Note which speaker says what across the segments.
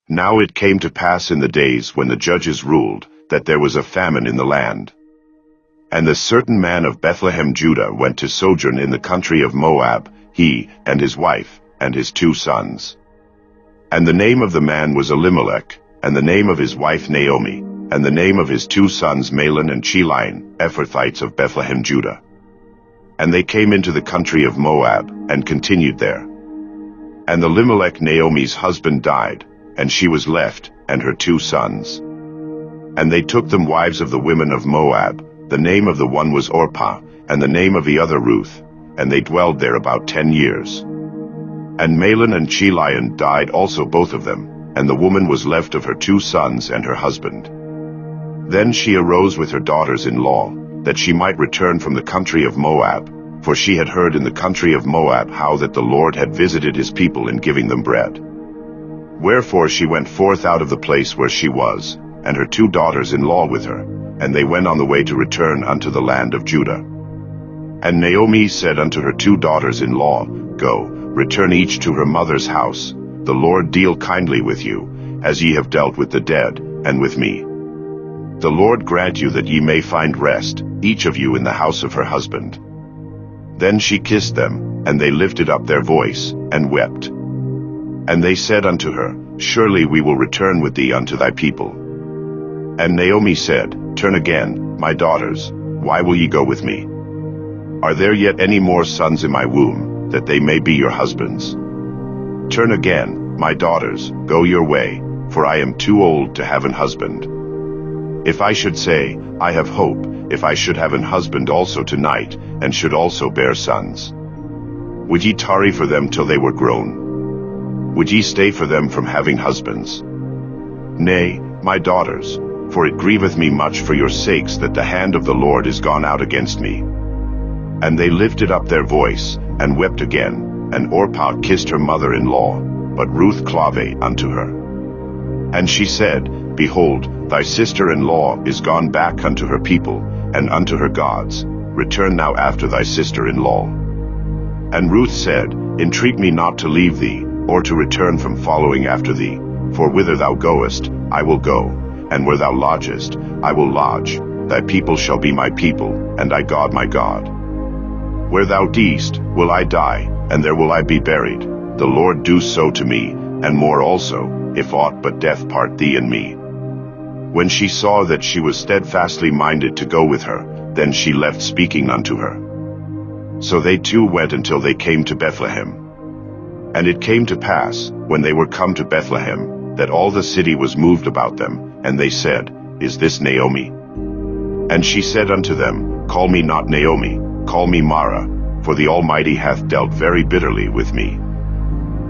Speaker 1: Now it came to pass in the days when the judges ruled, that there was a famine in the land. And a certain man of Bethlehem, Judah, went to sojourn in the country of Moab, he, and his wife, and his 2 sons. And the name of the man was Elimelech, and the name of his wife Naomi, and the name of his 2 sons Mahlon and Chilion, Ephrathites of Bethlehem, Judah. And they came into the country of Moab, and continued there. And Elimelech, Naomi's husband, died, and she was left, and her 2 sons. And they took them wives of the women of Moab. The name of the one was Orpah, and the name of the other Ruth, and they dwelled there about 10 years. And Mahlon and Chilion died also, both of them, and the woman was left of her 2 sons and her husband. Then she arose with her daughters-in-law, that she might return from the country of Moab, for she had heard in the country of Moab how that the Lord had visited his people in giving them bread. Wherefore she went forth out of the place where she was, and her 2 daughters-in-law with her, and they went on the way to return unto the land of Judah. And Naomi said unto her 2 daughters-in-law, Go, return each to her mother's house. The Lord deal kindly with you, as ye have dealt with the dead, and with me. The Lord grant you that ye may find rest, each of you in the house of her husband. Then she kissed them, and they lifted up their voice, and wept. And they said unto her, Surely we will return with thee unto thy people. And Naomi said, Turn again, my daughters, why will ye go with me? Are there yet any more sons in my womb, that they may be your husbands? Turn again, my daughters, go your way, for I am too old to have an husband. If I should say, I have hope, if I should have an husband also tonight, and should also bear sons. Would ye tarry for them till they were grown? Would ye stay for them from having husbands? Nay, my daughters, for it grieveth me much for your sakes that the hand of the Lord is gone out against me. And they lifted up their voice, and wept again, and Orpah kissed her mother-in-law, but Ruth clave unto her. And she said, Behold, thy sister-in-law is gone back unto her people, and unto her gods. Return now after thy sister-in-law. And Ruth said, Entreat me not to leave thee, or to return from following after thee, for whither thou goest, I will go, and where thou lodgest, I will lodge. Thy people shall be my people, and thy God my God. Where thou deest, will I die, and there will I be buried. The Lord do so to me, and more also, if aught but death part thee and me. When she saw that she was steadfastly minded to go with her, then she left speaking unto her. So they 2 went until they came to Bethlehem. And it came to pass, when they were come to Bethlehem, that all the city was moved about them, and they said, Is this Naomi? And she said unto them, Call me not Naomi, call me Mara, for the Almighty hath dealt very bitterly with me.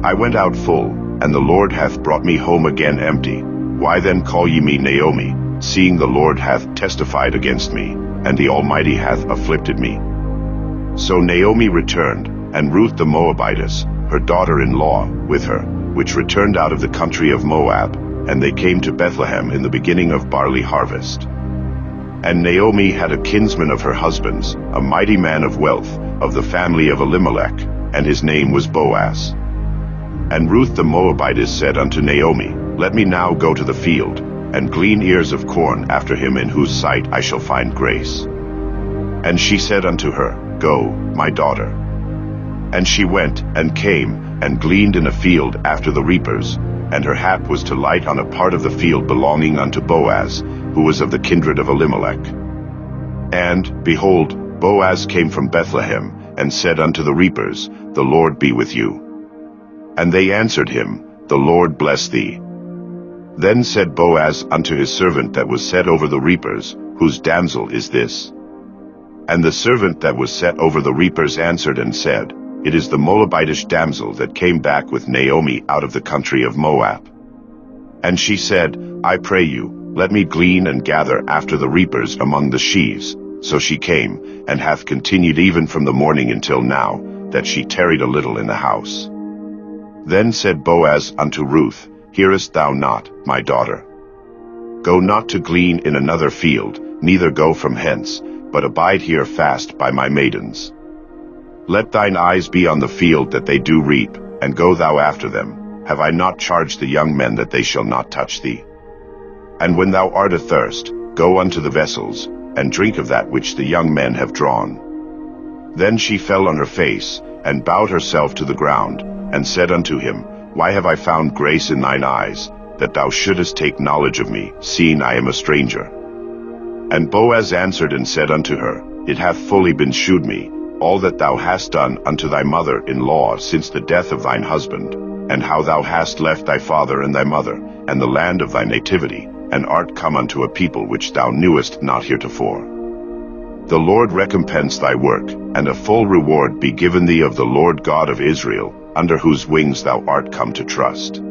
Speaker 1: I went out full, and the Lord hath brought me home again empty. Why then call ye me Naomi, seeing the Lord hath testified against me, and the Almighty hath afflicted me? So Naomi returned, and Ruth the Moabitess, her daughter-in-law, with her, which returned out of the country of Moab, and they came to Bethlehem in the beginning of barley harvest. And Naomi had a kinsman of her husband's, a mighty man of wealth, of the family of Elimelech, and his name was Boaz. And Ruth the Moabitess said unto Naomi, Let me now go to the field, and glean ears of corn after him in whose sight I shall find grace. And she said unto her, Go, my daughter. And she went, and came, and gleaned in a field after the reapers, and her hap was to light on a part of the field belonging unto Boaz, who was of the kindred of Elimelech. And, behold, Boaz came from Bethlehem, and said unto the reapers, The Lord be with you. And they answered him, The Lord bless thee. Then said Boaz unto his servant that was set over the reapers, Whose damsel is this? And the servant that was set over the reapers answered and said, It is the Moabitish damsel that came back with Naomi out of the country of Moab. And she said, I pray you, let me glean and gather after the reapers among the sheaves. So she came, and hath continued even from the morning until now, that she tarried a little in the house. Then said Boaz unto Ruth, Hearest thou not, my daughter? Go not to glean in another field, neither go from hence, but abide here fast by my maidens. Let thine eyes be on the field that they do reap, and go thou after them. have I not charged the young men that they shall not touch thee? And when thou art athirst, go unto the vessels, and drink of that which the young men have drawn. Then she fell on her face, and bowed herself to the ground, and said unto him, Why have I found grace in thine eyes, that thou shouldest take knowledge of me, seeing I am a stranger? And Boaz answered and said unto her, It hath fully been shewed me, all that thou hast done unto thy mother-in-law since the death of thine husband, and how thou hast left thy father and thy mother, and the land of thy nativity, and art come unto a people which thou knewest not heretofore. The Lord recompense thy work, and a full reward be given thee of the Lord God of Israel, under whose wings thou art come to trust.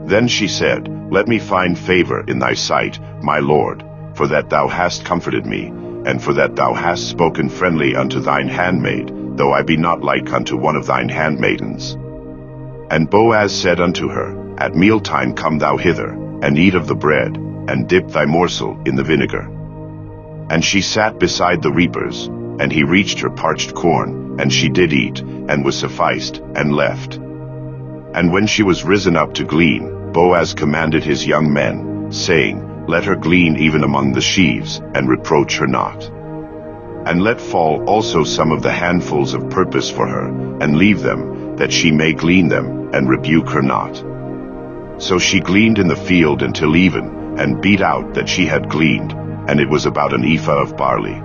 Speaker 1: Then she said, Let me find favor in thy sight, my Lord, for that thou hast comforted me, and for that thou hast spoken friendly unto thine handmaid, though I be not like unto one of thine handmaidens. And Boaz said unto her, At mealtime come thou hither, and eat of the bread, and dip thy morsel in the vinegar. And she sat beside the reapers, and he reached her parched corn, and she did eat, and was sufficed, and left. And when she was risen up to glean, Boaz commanded his young men, saying, Let her glean even among the sheaves, and reproach her not. And let fall also some of the handfuls of purpose for her, and leave them, that she may glean them, and rebuke her not. So she gleaned in the field until even, and beat out that she had gleaned, and it was about an ephah of barley.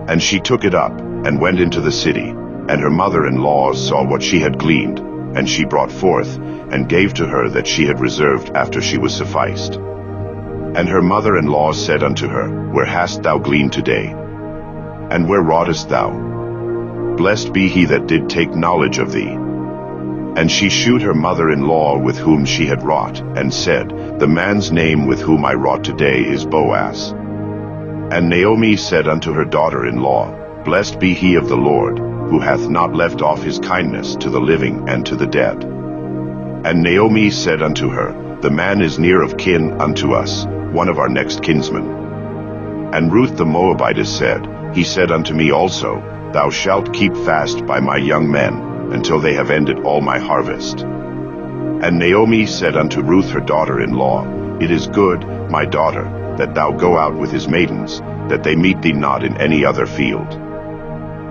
Speaker 1: And she took it up, and went into the city, and her mother-in-law saw what she had gleaned, and she brought forth, and gave to her that she had reserved after she was sufficed. And her mother-in-law said unto her, Where hast thou gleaned today? And where wroughtest thou? Blessed be he that did take knowledge of thee. And she shewed her mother-in-law with whom she had wrought, and said, The man's name with whom I wrought today is Boaz. And Naomi said unto her daughter-in-law, Blessed be he of the Lord, who hath not left off his kindness to the living and to the dead. And Naomi said unto her, The man is near of kin unto us, one of our next kinsmen. And Ruth the Moabitess said, He said unto me also, Thou shalt keep fast by my young men, until they have ended all my harvest. And Naomi said unto Ruth her daughter-in-law, It is good, my daughter, that thou go out with his maidens, that they meet thee not in any other field.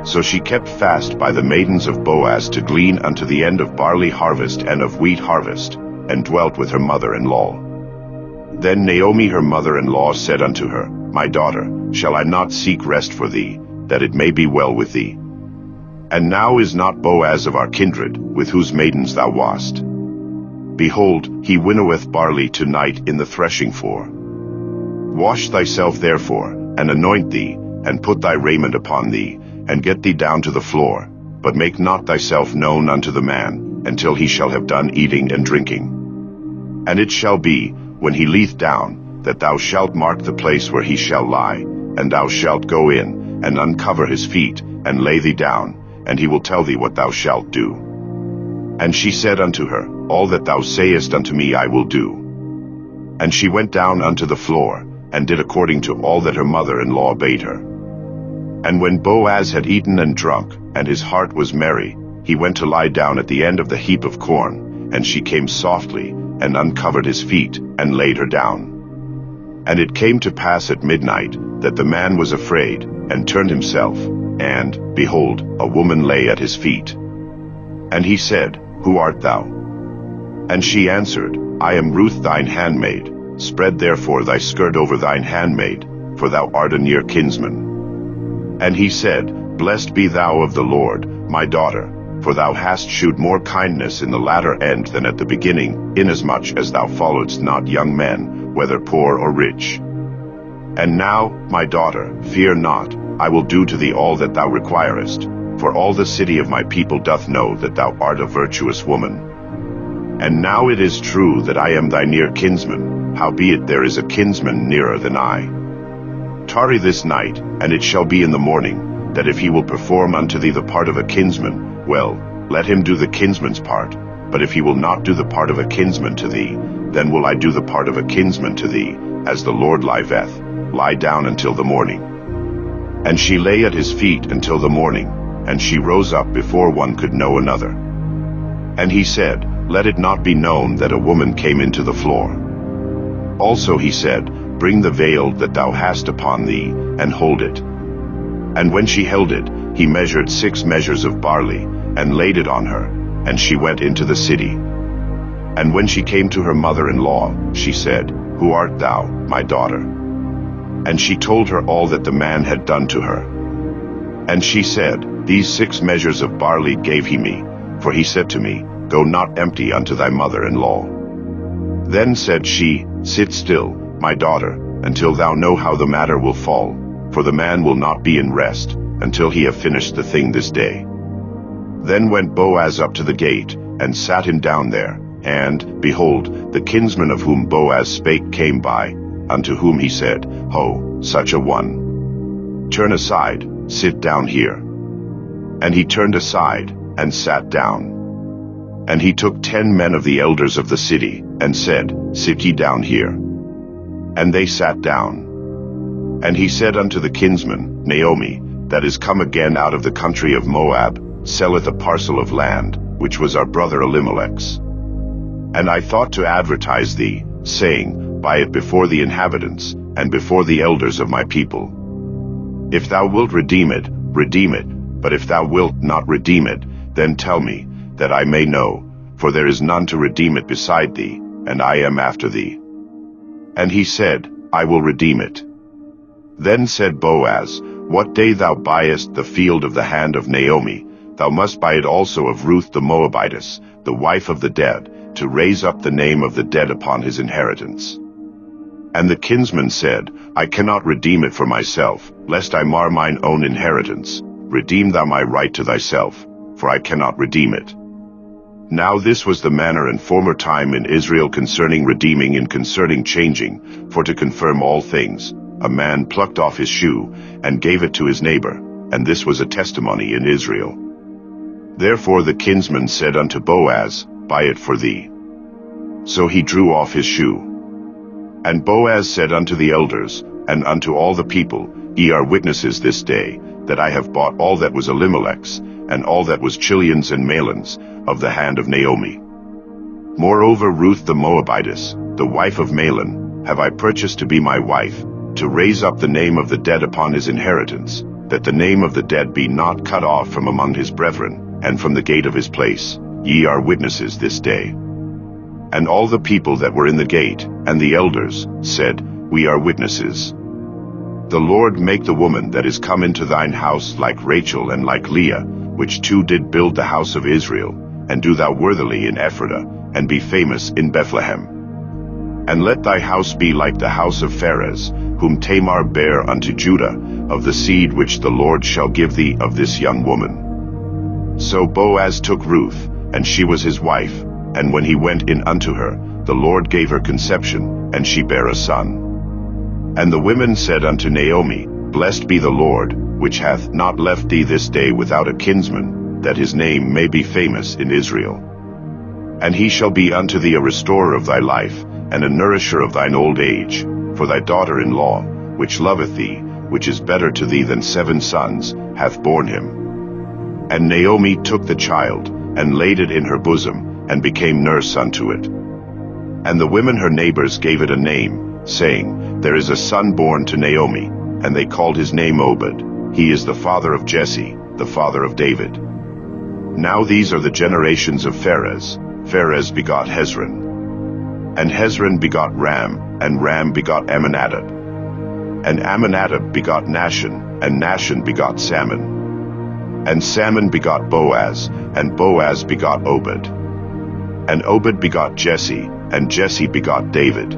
Speaker 1: So she kept fast by the maidens of Boaz to glean unto the end of barley harvest and of wheat harvest, and dwelt with her mother-in-law. Then Naomi her mother-in-law said unto her, My daughter, shall I not seek rest for thee, that it may be well with thee? And now is not Boaz of our kindred, with whose maidens thou wast? Behold, he winnoweth barley tonight in the threshing floor. Wash thyself therefore, and anoint thee, and put thy raiment upon thee, and get thee down to the floor, but make not thyself known unto the man, until he shall have done eating and drinking. And it shall be, when he lieth down, that thou shalt mark the place where he shall lie, and thou shalt go in, and uncover his feet, and lay thee down, and he will tell thee what thou shalt do. And she said unto her, All that thou sayest unto me I will do. And she went down unto the floor, and did according to all that her mother-in-law bade her. And when Boaz had eaten and drunk, and his heart was merry, he went to lie down at the end of the heap of corn, and she came softly, and uncovered his feet, and laid her down. And it came to pass at midnight, that the man was afraid, and turned himself, and, behold, a woman lay at his feet. And he said, Who art thou? And she answered, I am Ruth thine handmaid. Spread therefore thy skirt over thine handmaid, for thou art a near kinsman. And he said, Blessed be thou of the Lord, my daughter, for thou hast shewed more kindness in the latter end than at the beginning, inasmuch as thou followedst not young men, whether poor or rich. And now, my daughter, fear not, I will do to thee all that thou requirest, for all the city of my people doth know that thou art a virtuous woman. And now it is true that I am thy near kinsman, howbeit there is a kinsman nearer than I. Tarry this night, and it shall be in the morning, that if he will perform unto thee the part of a kinsman, well, let him do the kinsman's part, but if he will not do the part of a kinsman to thee, then will I do the part of a kinsman to thee, as the Lord liveth, lie down until the morning. And she lay at his feet until the morning, and she rose up before one could know another. And he said, let it not be known that a woman came into the floor. Also he said, bring the veil that thou hast upon thee, and hold it. And when she held it, he measured 6 measures of barley, and laid it on her, and she went into the city. And when she came to her mother-in-law, she said, Who art thou, my daughter? And she told her all that the man had done to her. And she said, These 6 measures of barley gave he me, for he said to me, Go not empty unto thy mother-in-law. Then said she, Sit still, my daughter, until thou know how the matter will fall, for the man will not be in rest, until he have finished the thing this day. Then went Boaz up to the gate, and sat him down there, and, behold, the kinsman of whom Boaz spake came by, unto whom he said, Ho, such a one. Turn aside, sit down here. And he turned aside, and sat down. And he took 10 men of the elders of the city, and said, Sit ye down here. And they sat down. And he said unto the kinsman, Naomi, that is come again out of the country of Moab, selleth a parcel of land, which was our brother Elimelech's. And I thought to advertise thee, saying, Buy it before the inhabitants, and before the elders of my people. If thou wilt redeem it, but if thou wilt not redeem it, then tell me, that I may know, for there is none to redeem it beside thee, and I am after thee. And he said, I will redeem it. Then said Boaz, What day thou buyest the field of the hand of Naomi, thou must buy it also of Ruth the Moabitess, the wife of the dead, to raise up the name of the dead upon his inheritance. And the kinsman said, I cannot redeem it for myself, lest I mar mine own inheritance. Redeem thou my right to thyself, for I cannot redeem it. Now this was the manner in former time in Israel concerning redeeming and concerning changing, for to confirm all things, a man plucked off his shoe, and gave it to his neighbor, and this was a testimony in Israel. Therefore the kinsman said unto Boaz, Buy it for thee. So he drew off his shoe. And Boaz said unto the elders, and unto all the people, Ye are witnesses this day, that I have bought all that was Elimelech's, and all that was Chilion's and Mahlon's, of the hand of Naomi. Moreover Ruth the Moabitess, the wife of Mahlon, have I purchased to be my wife, to raise up the name of the dead upon his inheritance, that the name of the dead be not cut off from among his brethren, and from the gate of his place. Ye are witnesses this day. And all the people that were in the gate, and the elders, said, We are witnesses. The Lord make the woman that is come into thine house like Rachel and like Leah, which 2 did build the house of Israel, and do thou worthily in Ephrathah, and be famous in Bethlehem. And let thy house be like the house of Pharez, whom Tamar bare unto Judah, of the seed which the Lord shall give thee of this young woman. So Boaz took Ruth, and she was his wife, and when he went in unto her, the Lord gave her conception, and she bare a son. And the women said unto Naomi, Blessed be the Lord, which hath not left thee this day without a kinsman, that his name may be famous in Israel. And he shall be unto thee a restorer of thy life, and a nourisher of thine old age, for thy daughter-in-law, which loveth thee, which is better to thee than 7 sons, hath borne him. And Naomi took the child, and laid it in her bosom, and became nurse unto it. And the women her neighbors gave it a name, saying, There is a son born to Naomi, and they called his name Obed. He is the father of Jesse, the father of David. Now these are the generations of Pharez. Pharez begot Hezron. And Hezron begot Ram, and Ram begot Amminadab. And Amminadab begot Nahshon, and Nahshon begot Salmon. And Salmon begot Boaz, and Boaz begot Obed. And Obed begot Jesse, and Jesse begot David.